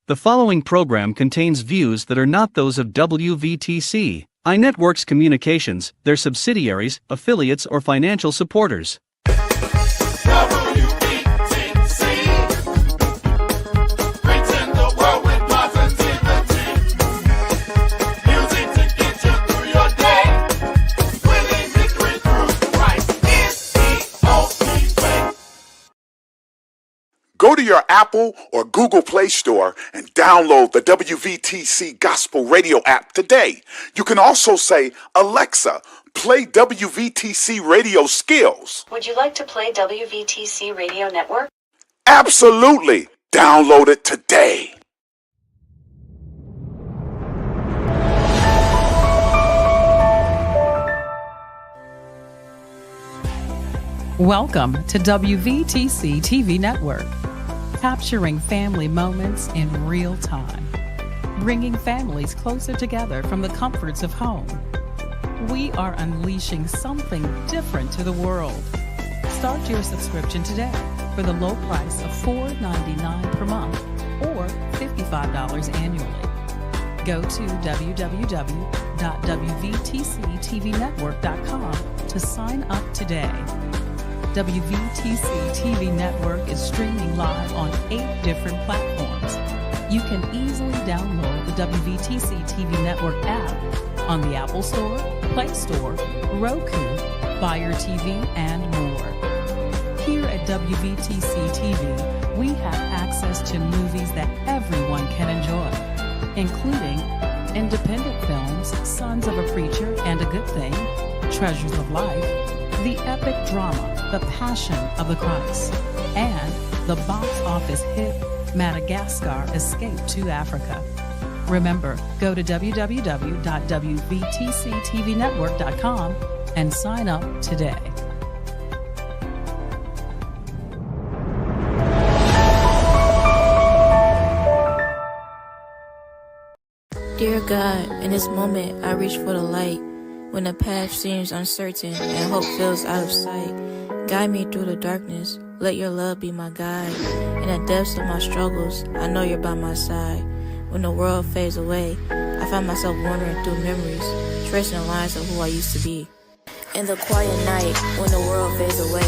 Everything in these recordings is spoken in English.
The following program contains views that are not those of WVTC, iNetworks Communications, their subsidiaries, affiliates, or financial supporters. WVTC, reaching the world with positivity. Music to get you through your day. Winning victory through Christ is the only way. Go to your Apple or Google Play Store and download the WVTC Gospel Radio app today. You can also say, Alexa, play WVTC Radio Skills. Would you like to play WVTC Radio Network? Absolutely. Download it today. Welcome to WVTC TV Network, capturing family moments in real time, bringing families closer together from the comforts of home. We are unleashing something different to the world. Start your subscription today for the low price of $4.99 per month or $55 annually. Go to www.wvtctvnetwork.com to sign up today. WVTC TV Network is streaming live on 8 different platforms. You can easily download the WVTC TV Network app on the Apple Store, Play Store, Roku, Fire TV, and more. Here at WVTC TV, we have access to movies that everyone can enjoy, including independent films, Sons of a Preacher and a Good Thing, Treasures of Life, the epic drama, The Passion of the Christ, and the box office hit Madagascar Escape to Africa. Remember, go to www.wvtctvnetwork.com and sign up today. Dear God, in this moment I reach for the light. When the path seems uncertain and hope feels out of sight, guide me through the darkness, let your love be my guide. In the depths of my struggles, I know you're by my side. When the world fades away, I find myself wandering through memories, tracing the lines of who I used to be. In the quiet night, when the world fades away,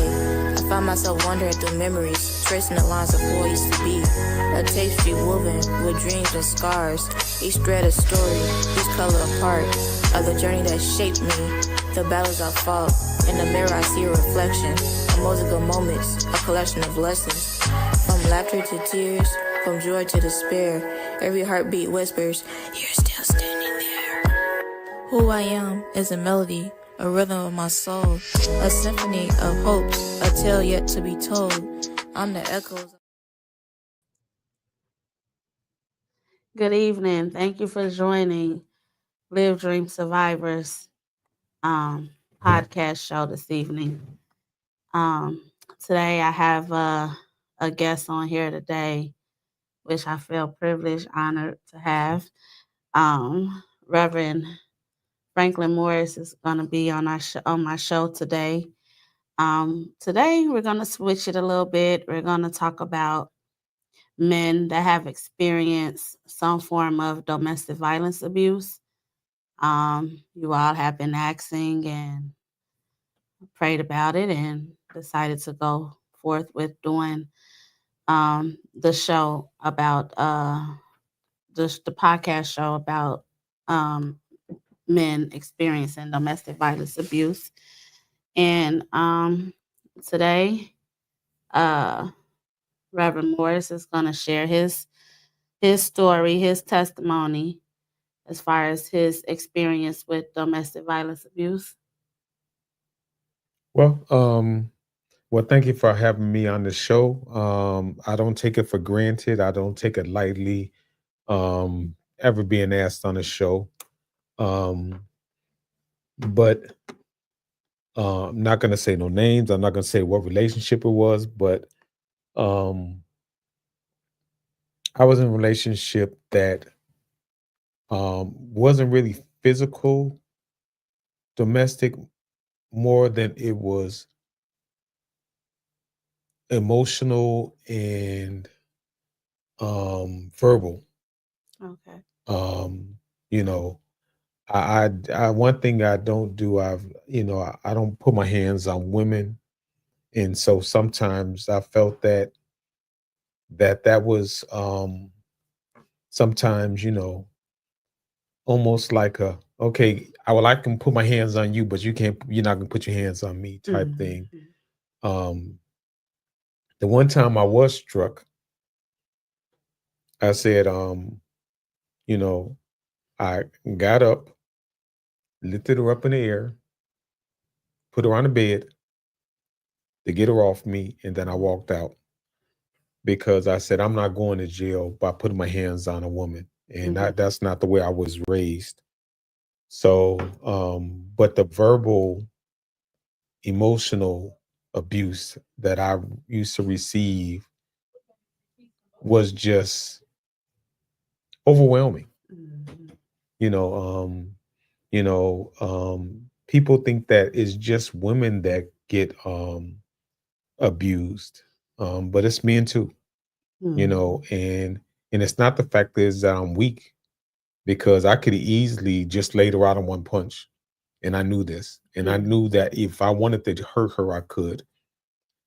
I find myself wandering through memories, tracing the lines of who I used to be. A tapestry woven with dreams and scars, each thread a story, each color a part of the journey that shaped me, the battles I fought. In the mirror I see a reflection, a mosaic of moments, a collection of lessons. From laughter to tears, from joy to despair, every heartbeat whispers, you're still standing there. Who I am is a melody, a rhythm of my soul, a symphony of hopes, a tale yet to be told. I'm the echoes. Good evening. Thank you for joining Live Dream Survivors podcast show this evening. Today I have a guest on here today, which I feel privileged, honored to have. Reverend Franklin Morris is going to be on my show today. Today we're going to switch it a little bit. We're going to talk about men that have experienced some form of domestic violence abuse. You all have been asking and prayed about it and decided to go forth with doing the show about the podcast show about men experiencing domestic violence abuse. And today, Reverend Morris is going to share his story, his testimony, as far as his experience with domestic violence abuse. Well, thank you for having me on the show. I don't take it for granted. I don't take it lightly, ever being asked on the show. But I'm not going to say no names. I'm not going to say what relationship it was, but I was in a relationship that wasn't really physical, domestic, more than it was emotional and verbal. Okay. You know, I one thing I don't do, I don't put my hands on women, and so sometimes I felt that was sometimes almost like a okay, I can put my hands on you, but you're not gonna put your hands on me type thing. Mhm. Um, the one time I was struck, I said, you know, I got up, lifted her up in the air, put her on the bed to get her off me, and then I walked out because I said I'm not going to jail by putting my hands on a woman, and Mhm. that's not the way I was raised. So, but the verbal, emotional abuse that I used to receive was just overwhelming. Mhm. You know, people think that it's just women that get abused, but it's men too. Mhm. And it's not the fact is that I'm weak because I could easily just laid her out in one punch, and I knew this, and I Yeah. knew that if I wanted to hurt her, I could.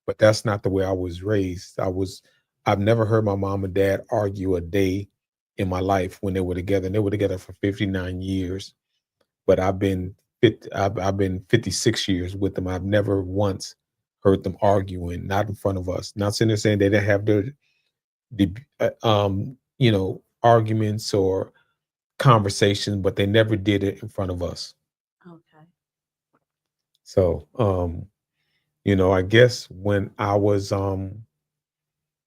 But that's not the way I was raised. I've never heard my mom and dad argue a day in my life when they were together. And they were together for 59 years. But I've been 56 years with them. I've never once heard them arguing, not in front of us. Not sitting there saying they didn't have arguments or conversations, but they never did it in front of us. Okay. So, I guess when I was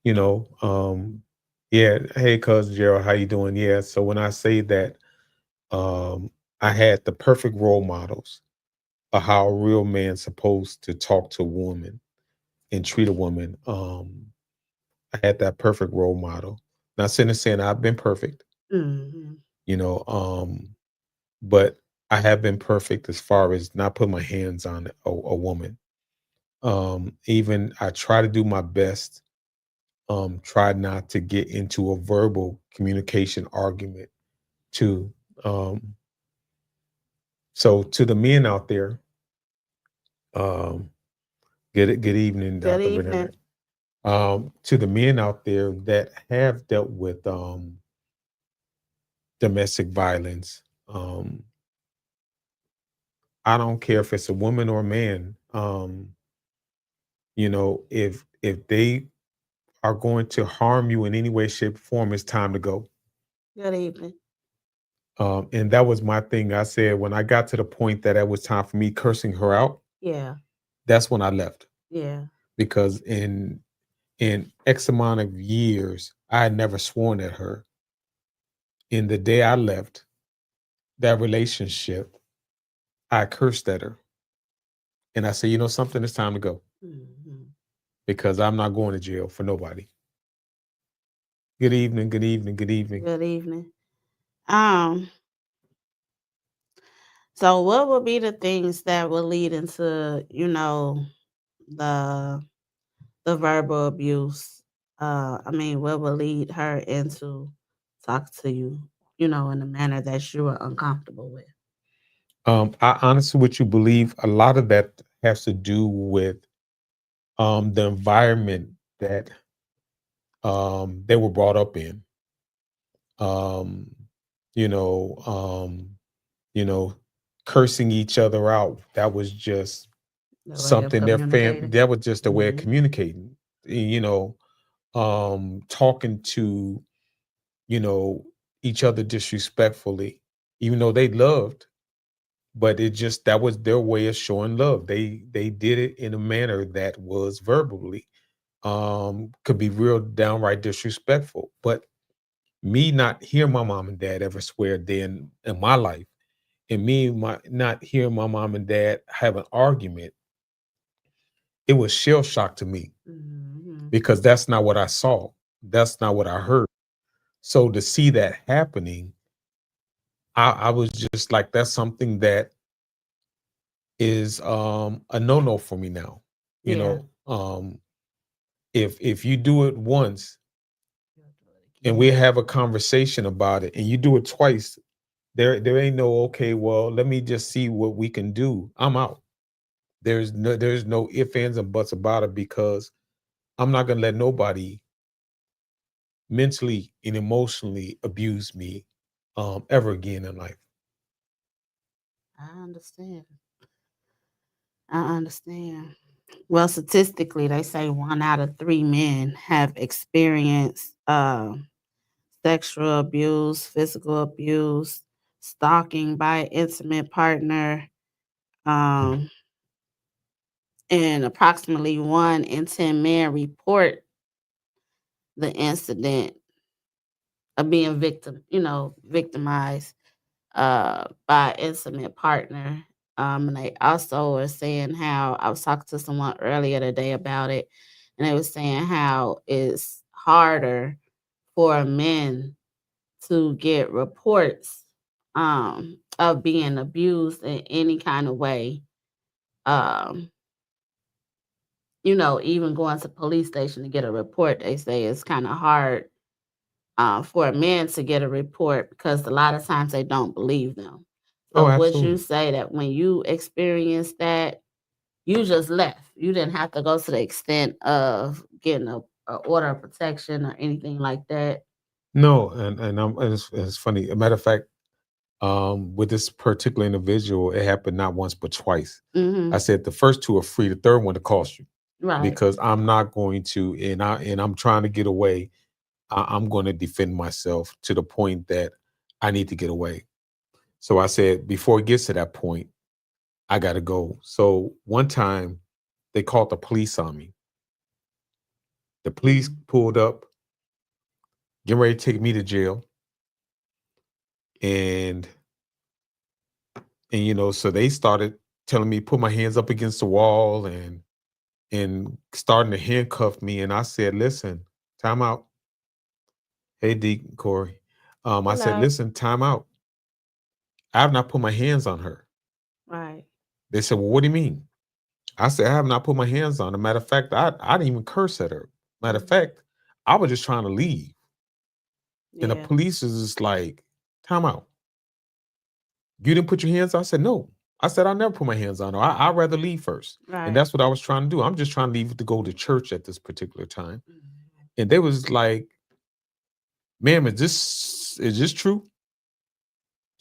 you know, yeah, hey cousin Gerald, how you doing? Yeah. So when I say that I had the perfect role models of how a real man's supposed to talk to a woman and treat a woman, I had that perfect role model. Not sitting there saying I've been perfect, Mhm. you know, but I have been perfect as far as not putting my hands on a woman. Even I try to do my best, try not to get into a verbal communication argument too. Um, so to the men out there, um, good evening, Good Dr. evening. Bernard. To the men out there that have dealt with domestic violence, I don't care if it's a woman or a man. If they are going to harm you in any way, shape, or form, it's time to go. Good evening. And that was my thing. I said when I got to the point that it was time for me cursing her out, Yeah. that's when I left Yeah. because in X amount of years, I had never sworn at her. In the day I left that relationship, I cursed at her, and I said, you know something, it's time to go Mhm. because I'm not going to jail for nobody. Good evening. Good evening. Good evening. Good evening. Um, so what would be the things that would lead into, the verbal abuse? I mean, what would lead her into talk to you, in a manner that you are uncomfortable with? I honestly, what you believe, a lot of that has to do with the environment that they were brought up in. Um, you know, um, you know, cursing each other out. That was just The way of something their communicating. that was just a way of Mhm. communicating. Talking to, you know, each other disrespectfully, even though they loved, but it just that was their way of showing love. They did it in a manner that was verbally could be real downright disrespectful. But me not hear my mom and dad ever swear a day in my life, and not hearing my mom and dad have an argument, it was shell shock to me Mhm. because that's not what I saw. That's not what I heard. So to see that happening, I was just like, that's something that is a no-no for me now. You Yeah. know, if you do it once and we have a conversation about it, and you do it twice, there ain't no, okay, well, let me just see what we can do. I'm out. There's no ifs, ands, and buts about it, because I'm not gonna let nobody mentally and emotionally abuse me ever again in life. I understand. I understand. Well, statistically, they say 1 out of 3 men have experienced sexual abuse, physical abuse, stalking by an intimate partner, um, and approximately 1 in 10 men report the incident of being victimized by an intimate partner. And they also were saying how I was talking to someone earlier today about it, and they were saying how it's harder for men to get reports of being abused in any kind of way. Um, even going to police station to get a report, they say it's kind of hard for a man to get a report because a lot of times they don't believe them. Oh, So would you absolutely. say that when you experienced that, you just left? You didn't have to go to the extent of getting a order of protection or anything like that? No, and it's funny. A matter of fact, with this particular individual, it happened not once but twice. I Mm-hmm. said the first two are free. The third one to cost you, Right. because I'm not going to, and I'm trying to get away. I'm going to defend myself to the point that I need to get away. So I said, before it gets to that point, I got to go. So one time, they called the police on me. The police pulled up, getting ready to take me to jail, and so they started telling me put my hands up against the wall, and starting to handcuff me. And I said, listen, time out. Hey, Deacon Corey. I said, Hello. listen, time out. I have not put my hands on her. Right. They said, well, what do you mean? I said, I have not put my hands on her. Matter of fact, I didn't even curse at her. Matter of fact, I was just trying to leave. And the Yeah. police is just like, time out. You didn't put your hands on? I said, no. I said, I never put my hands on her. I'd rather leave first. And Right. that's what I was trying to do. I'm just trying to leave to go to church at this particular time. Mhm. And they was like, ma'am, is this true?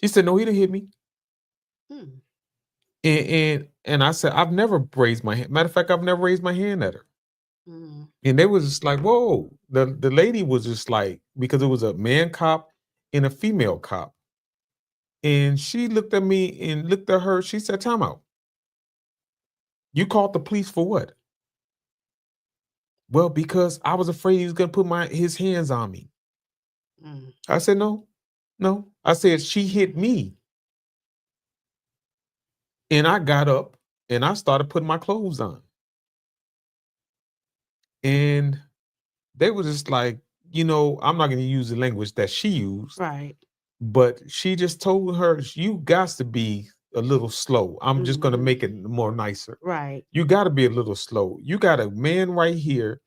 She said, no, he didn't hit me. Hmm. And I said, I've never raised my hand. Matter of fact, I've never raised my hand at her. Mhm. And they was just like, whoa. The lady was just like, because it was a man cop and a female cop. And she looked at me and looked at her. She said, time out. You called the police for what? Well, because I was afraid he was gonna put his hands on me. Mm. I said, no, no. I said, she hit me. And I got up and I started putting my clothes on. And they were just like, I'm not gonna use the language that she used, Right. but she just told her, you got to be a little slow. I'm just gonna Mhm. make it more nicer. Right. You gotta be a little slow. You got a man right here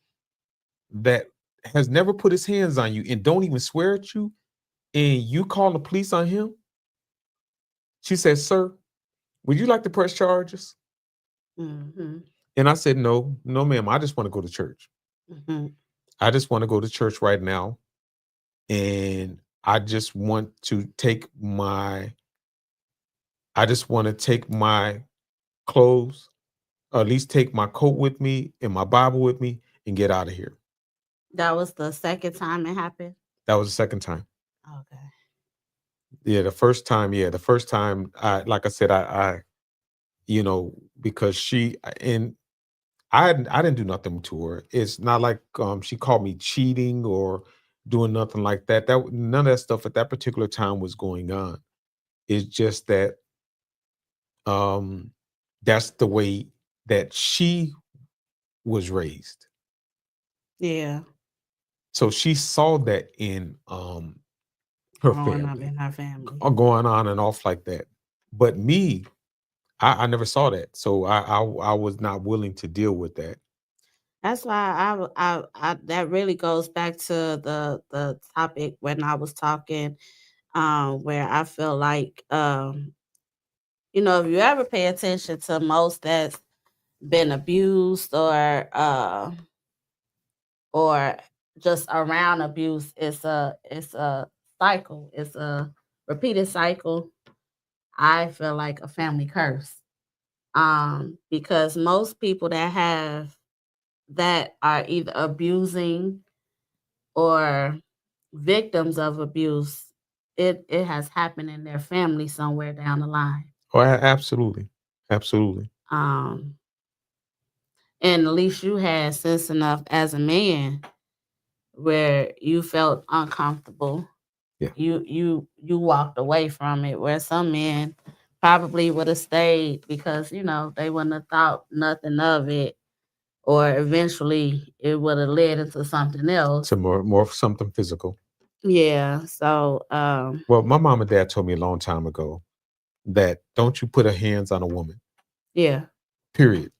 that has never put his hands on you and don't even swear at you, and you call the police on him. She said, sir, would you like to press charges? Mhm. And I said, no, no, ma'am. I just want to go to church. Mhm. I just want to go to church right now. And I just want to take my clothes, or at least take my coat with me and my Bible with me and get out of here. That was the second time it happened? That was the second time. Okay. Yeah, the first time like I said, because I didn't do nothing to her. It's not like she called me cheating or doing nothing like that. None of that stuff at that particular time was going on. It's just that that's the way that she was raised. Yeah. So she saw that in her Growing up family, in her family. going on and off like that. But me, I never saw that. So I was not willing to deal with that. That's why I that really goes back to the topic when I was talking, where I feel like, if you ever pay attention to most that's been abused or just around abuse, it's a cycle. It's a repeated cycle. I feel like a family curse. Because most people that are either abusing or victims of abuse, it has happened in their family somewhere down the line. Oh, absolutely, absolutely. Um, and at least you had sense enough as a man where you felt uncomfortable. Yeah. You walked away from it. Where some men probably would have stayed because they wouldn't have thought nothing of it, or eventually it would have led into something else. So more of something physical. Yeah. So Well, my mom and dad told me a long time ago that don't you put a hands on a woman, yeah. period,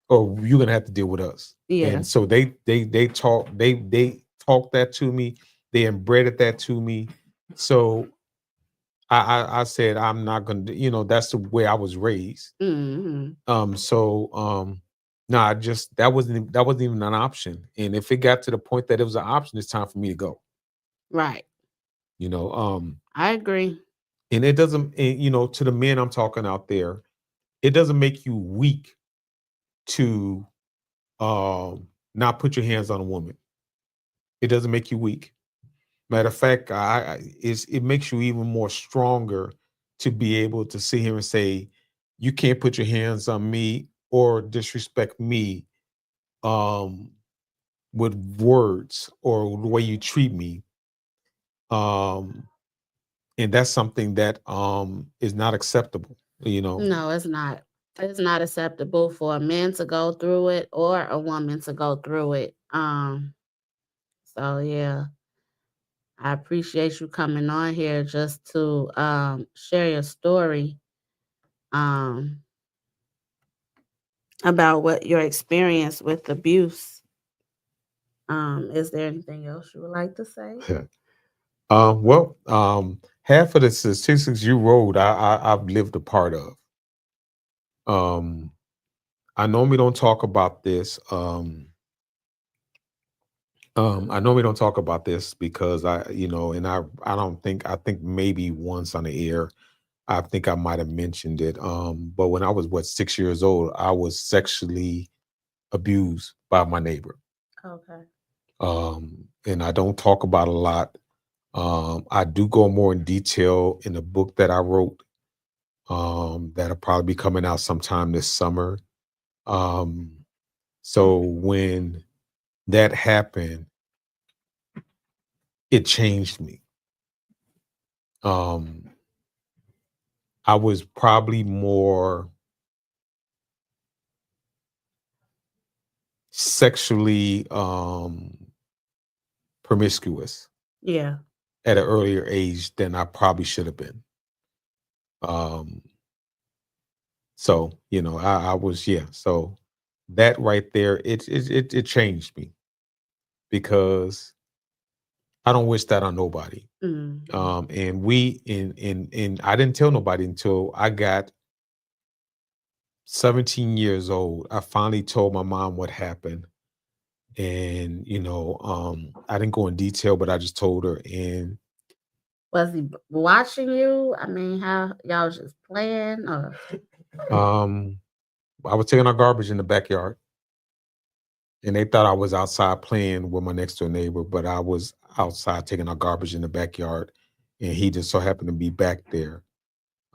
or you're gonna have to deal with us. Yeah. And so they talked that to me. They embedded that to me. So I said I'm not gonna. That's the way I was raised. Hmm. No, that wasn't even an option. And if it got to the point that it was an option, it's time for me to go. Right. You know, I agree. and it doesn't. To the men I'm talking out there, it doesn't make you weak to not put your hands on a woman. It doesn't make you weak. Matter of fact, it makes you even more stronger to be able to sit here and say, you can't put your hands on me or disrespect me um, with words or the way you treat me. Um, and that's something that is not acceptable. No, it's not. It's not acceptable for a man to go through it or a woman to go through it. So yeah, I appreciate you coming on here just to share your story um about what your experience with abuse. Is there anything else you would like to say? Well, half of the statistics you wrote, I've lived a part of. Um, I normally don't talk about this. I normally don't talk about this because and I don't think I think maybe once on the air, I think I might have mentioned it. But when I was 6 years old, I was sexually abused by my neighbor. Okay. And I don't talk about a lot. I do go more in detail in a book that I wrote. That'll probably be coming out sometime this summer. Um, so when that happened, it changed me. Um, I was probably more sexually promiscuous Yeah. at an earlier age than I probably should have been. Um, so I was So that right there, it changed me because I don't wish that on nobody. Mm. And we in I didn't tell nobody until I got 17 years old. I finally told my mom what happened. And I didn't go in detail, but I just told her. And Was he watching you? I mean, how y'all was just playing or? um I was taking our garbage in the backyard, and they thought I was outside playing with my next door neighbor, but I was outside taking our garbage in the backyard, and he just so happened to be back there.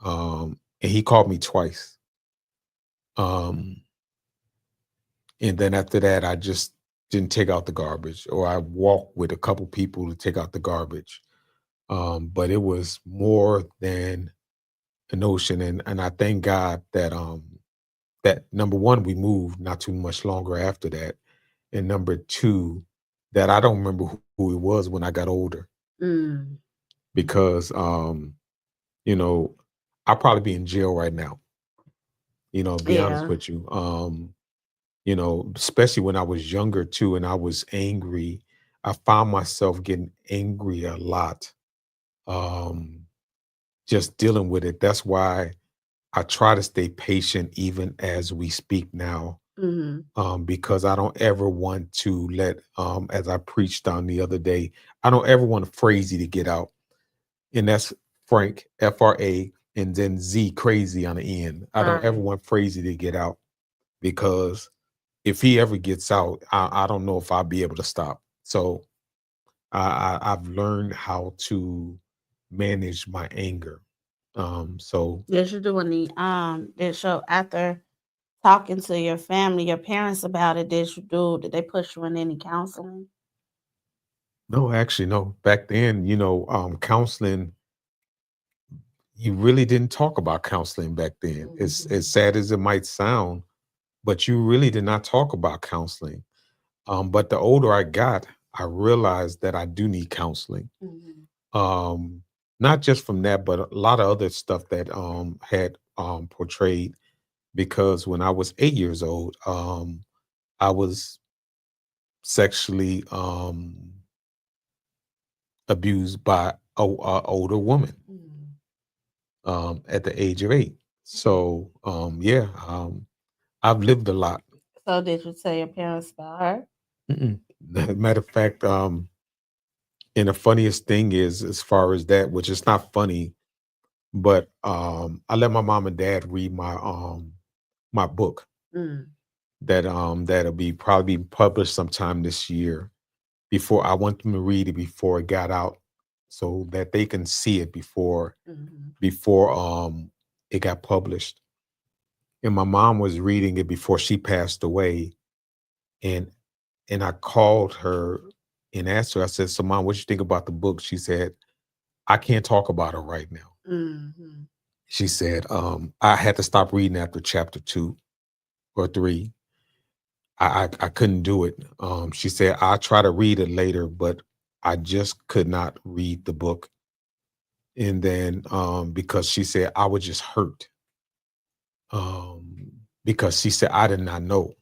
And he called me twice. Um and then after that, I just didn't take out the garbage, or I walked with a couple people to take out the garbage. But it was more than a notion, and I thank God that number one, we moved not too much longer after that. And number two, that I don't remember who it was when I got older, Mm. because you know, I'll probably be in jail right now, to be honest Yeah. with you. especially when I was younger too, and I was angry. I found myself getting angry a lot, um, just dealing with it. That's why I try to stay patient even as we speak now, Mhm. because I don't ever want to as I preached on the other day, I don't ever want a phrasey to get out. And that's Frank, FRA, and then Z, crazy on the end. I don't ever Right. want phrasey to get out because if he ever gets out, I don't know if I'll be able to stop. So I've learned how to manage my anger. So Did you do any did so after talking to your family, your parents about it, did they push you in any counseling? no, actually, no. Back then, counseling, you really didn't talk about counseling back then. As Mhm. sad as it might sound, but you really did not talk about counseling. But the older I got, I realized that I do need counseling. Mhm. Um, Not just from that, but a lot of other stuff that had portrayed. Because when I was 8 years old, I was sexually abused by a older woman Mhm. at the age of 8. So yeah, I've lived a lot. So did you tell your parents about her? Mm-mm. Matter of fact, and the funniest thing is, as far as that, which is not funny, but I let my mom and dad read my book Mm. that'll be probably published sometime this year. Before I want them to read it before it got out, so that they can see it Mhm. before it got published. And my mom was reading it before she passed away, and I called her and asked her. I said, "So, mom, what you think about the book?" She said, "I can't talk about it right now." Mhm. She said, "I had to stop reading after chapter 2 or 3. I couldn't do it." She said, "I try to read it later, but I just could not read the book." And then because she said I was just hurt, because she said I did not know.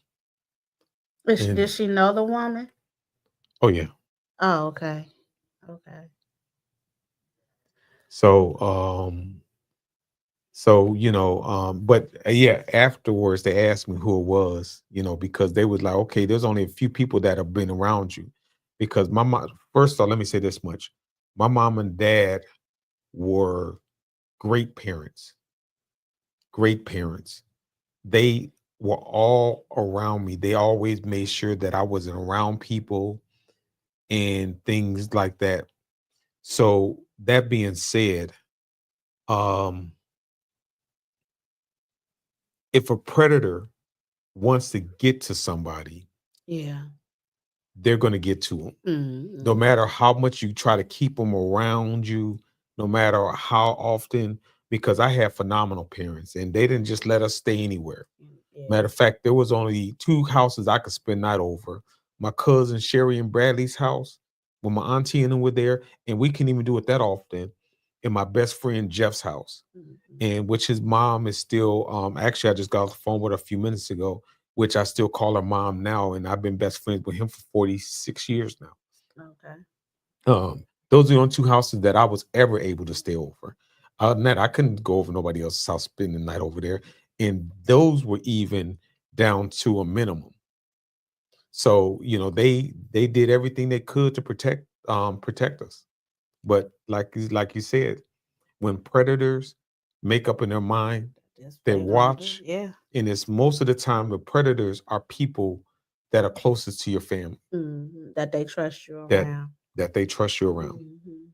Did And she know the woman? oh yeah. Oh, okay. Okay. So but yeah, afterwards they asked me who it was, because they was like, okay, there's only a few people that have been around you. Because my mom, first of all, let me say this much. My mom and dad were great parents, great parents. They were all around me. They always made sure that I wasn't around people and things like that. So that being said, um, if a predator wants to get to somebody, Yeah. they're going to get to them. No Mhm. matter how much you try to keep them around you, no matter how often, because I had phenomenal parents and they didn't just let us stay anywhere. Yeah. Matter of fact, there was only 2 houses I could spend night over. My cousin Sherry and Bradley's house, when my auntie and them were there, and we couldn't even do it that often, and my best friend Jeff's house, Mhm. and which his mom is still, actually, I just got off the phone with her a few minutes ago, which I still call her mom now, and I've been best friends with him for 46 years now. Okay. Those are the only 2 houses that I was ever able to stay over. Other than that, I couldn't go over nobody else's house, spend the night over there, and those were even down to a minimum. So, they did everything they could to protect us. But like you said, when predators make up in their mind, That's what they they gonna do. watch, Yeah. and it's most of the time the predators are people that are closest to your family, That they trust you that around. they trust you around. Mhm.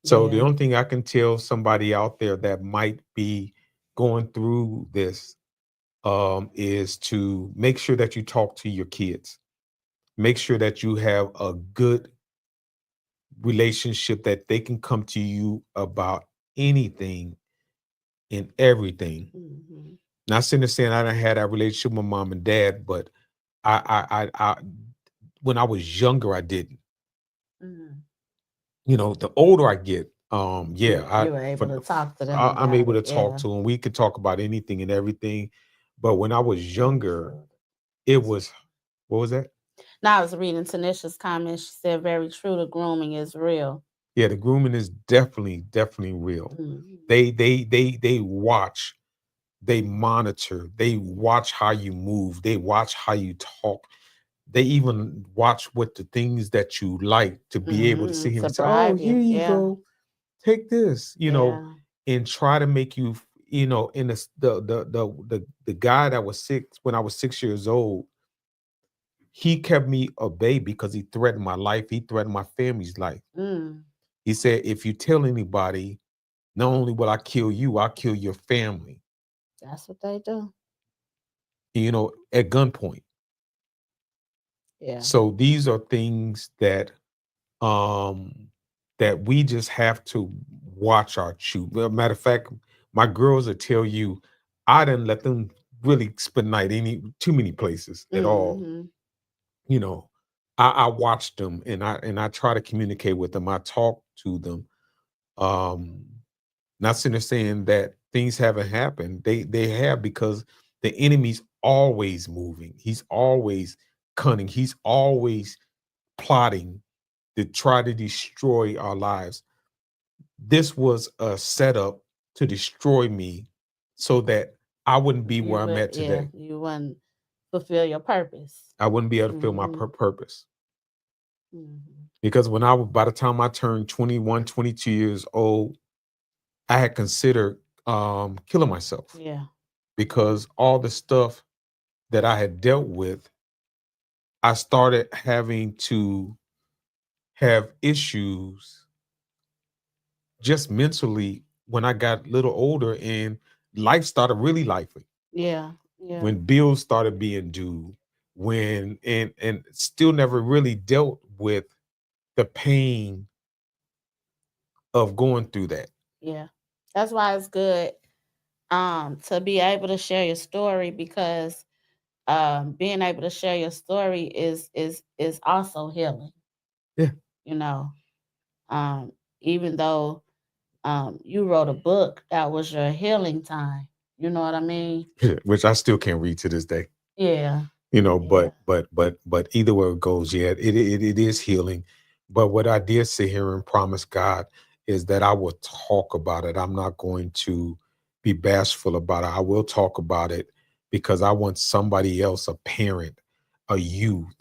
So the Yeah. only thing I can tell somebody out there that might be going through this, is to make sure that you talk to your kids. Make sure that you have a good relationship, that they can come to you about anything and everything. Mhm. Not saying to saying I didn't have that relationship with my mom and dad, but I when I was younger, I didn't. Mhm. The older I get, yeah, You were able to talk to them I'm about able to it. talk Yeah. to them. We could talk about anything and everything. But when I was younger, Understood. It was, what was that? Now I was reading Tanisha's comments. She said, "Very true. The grooming is real." Yeah, the grooming is definitely real. Mhm. They watch, they monitor, they watch how you move, they watch how you talk. They even watch what the things that you like to be able to sit here To and say, "Oh, bribe here you. you Yeah. go, take this," Yeah. and try to make you, in the guy that was 6 old, he kept me a baby because he threatened my life, he threatened my family's life. Mm. He said, "If you tell anybody, not only will I kill you, I'll kill your family," That's what they do. at gunpoint. Yeah. So these are things um that we just have to watch our chew. Well, matter of fact, my girls will tell you, I didn't let them really spend night any too many places at all. Hmm. You know, I watch them, and I try to communicate with them. I talk to them. Um, Not sitting there saying that things haven't happened. They have, because the enemy's always moving. He's always cunning. He's always plotting to try to destroy our lives. This was a setup to destroy me so that I wouldn't be where You I'm would, at yeah, today. you wouldn't fulfill your purpose. I wouldn't be able to feel my Hmm. purpose. Hmm. Because by the time I turned 21, 22 years old, I had considered killing myself, Yeah. because all the stuff that I had dealt with, I started having to have issues just mentally when I got a little older, and life started really lifing. Yeah. Yeah. When bills started being due, when and still never really dealt with the pain of going through that. Yeah. That's why it's good to be able to share your story, because being able to share your story is also healing. Yeah. You know, even though you wrote a book, that was your healing time. You know what I mean? Which I still can't read to this day. Yeah. But Yeah. either way it goes, yeah, it is healing. But what I did sit here and promise God is that I will talk about it. I'm not going to be bashful about it. I will talk about it, because I want somebody else, a parent, a youth,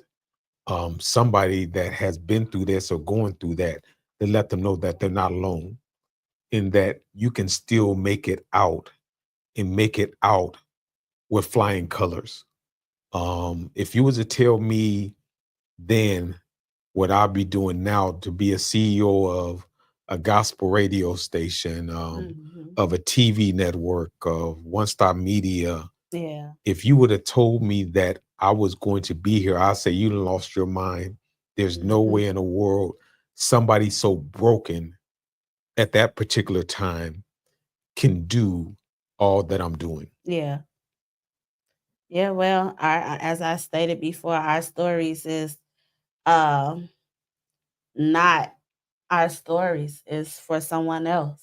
somebody that has been through this or going through that, to let them know that they're not alone, and that you can still make it out, and make it out with flying colors. If you was to tell me then what I'll be doing now, to be a CEO of a gospel radio station, Hmm. of a TV network, of One Stop Media, Yeah. if you would have told me that I was going to be here, I'd say you done lost your mind. There's no Hmm. way in the world somebody so broken at that particular time can do all that I'm doing. Yeah. Yeah. Well, as I stated before, our stories is um not our stories. Is for someone else.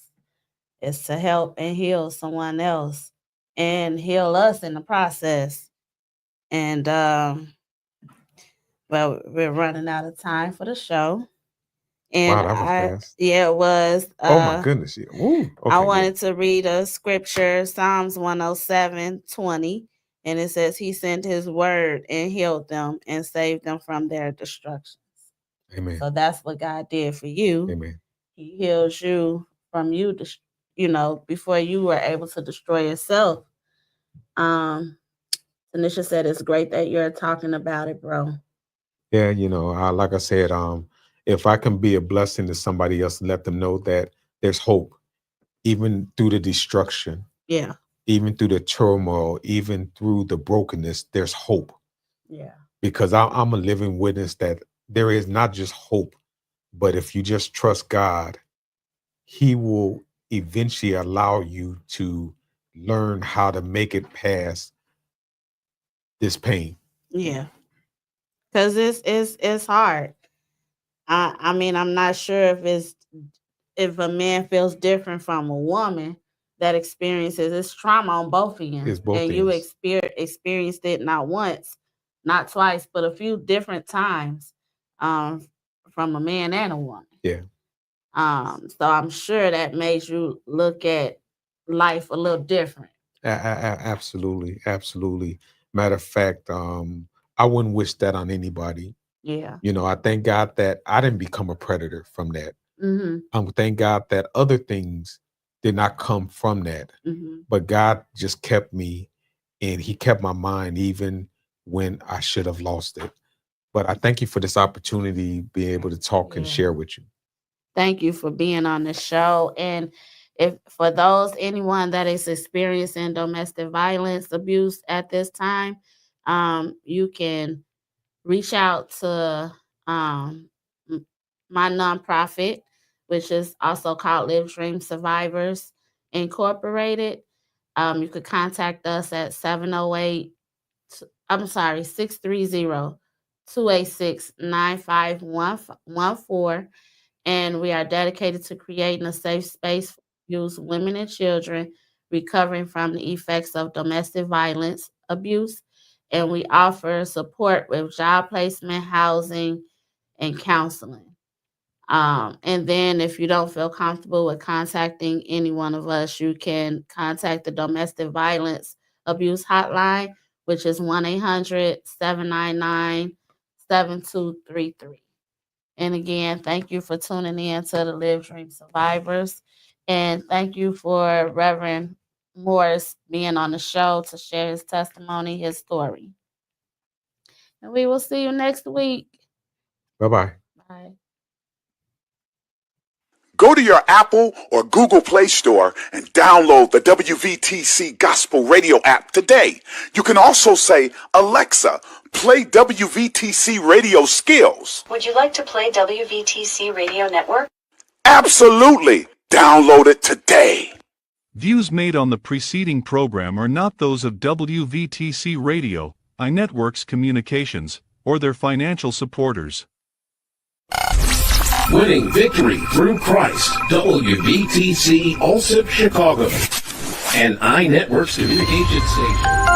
It's to help and heal someone else and heal us in the process. And well, we're running out of time for the show. And Wow, that was fast. yeah, it was. Oh my goodness. Yeah. Woo. I Okay, yeah. wanted to read a scripture, Psalms 107:20, and it says, "He sent his word and healed them and saved them from their destructions." Amen. So that's what God did for you. Amen. He heals you from before you were able to destroy yourself. Um, Tanisha said it's great that you're talking about it, bro. Yeah, like I said, if I can be a blessing to somebody else and let them know that there's hope, even through the destruction, Yeah. even through the turmoil, even through the brokenness, there's hope. Yeah. Because I'm a living witness that there is not just hope, but if you just trust God, He will eventually allow you to learn how to make it past this pain. Yeah. Cause it's hard. I mean, I'm not sure if a man feels different from a woman that experiences it's trauma on both ends, It's both and you ends. experienced it not once not twice, but a few different times from a man and a woman. Yeah. So I'm sure that made you look at life a little different. Absolutely, absolutely. Matter of fact, I wouldn't wish that on anybody. Yeah. You know, I thank God that I didn't become a predator from that. Mm-hmm. Thank God that other things did not come from that. Mm-hmm. But God just kept me, and He kept my mind even when I should have lost it. But I thank you for this opportunity, be able to talk and Yeah. share with you. Thank you for being on the show. And if for anyone that is experiencing domestic violence abuse at this time, you can reach out to my nonprofit, which is also called Live Dream Survivors Incorporated. You could contact us at 630-286-9514. And we are dedicated to creating a safe space for abused women and children recovering from the effects of domestic violence abuse. And we offer support with job placement, housing, and counseling. And then if you don't feel comfortable with contacting any one of us, you can contact the Domestic Violence Abuse Hotline, which is 1-800-799-7233. And again, thank you for tuning in to the Live Dream Survivors. And thank you for Reverend Morris being on the show to share his testimony, his story. And we will see you next week. Bye-bye. Bye. Go to your Apple or Google Play Store and download the WVTC Gospel Radio app today. You can also say, Alexa, play WVTC Radio Skills. Would you like to play WVTC Radio Network? Absolutely. Download it today. Views made on the preceding program are not those of WVTC Radio, iNetworks Communications, or their financial supporters. Winning victory through Christ. WVTC Allsip Chicago. An iNetworks communication station.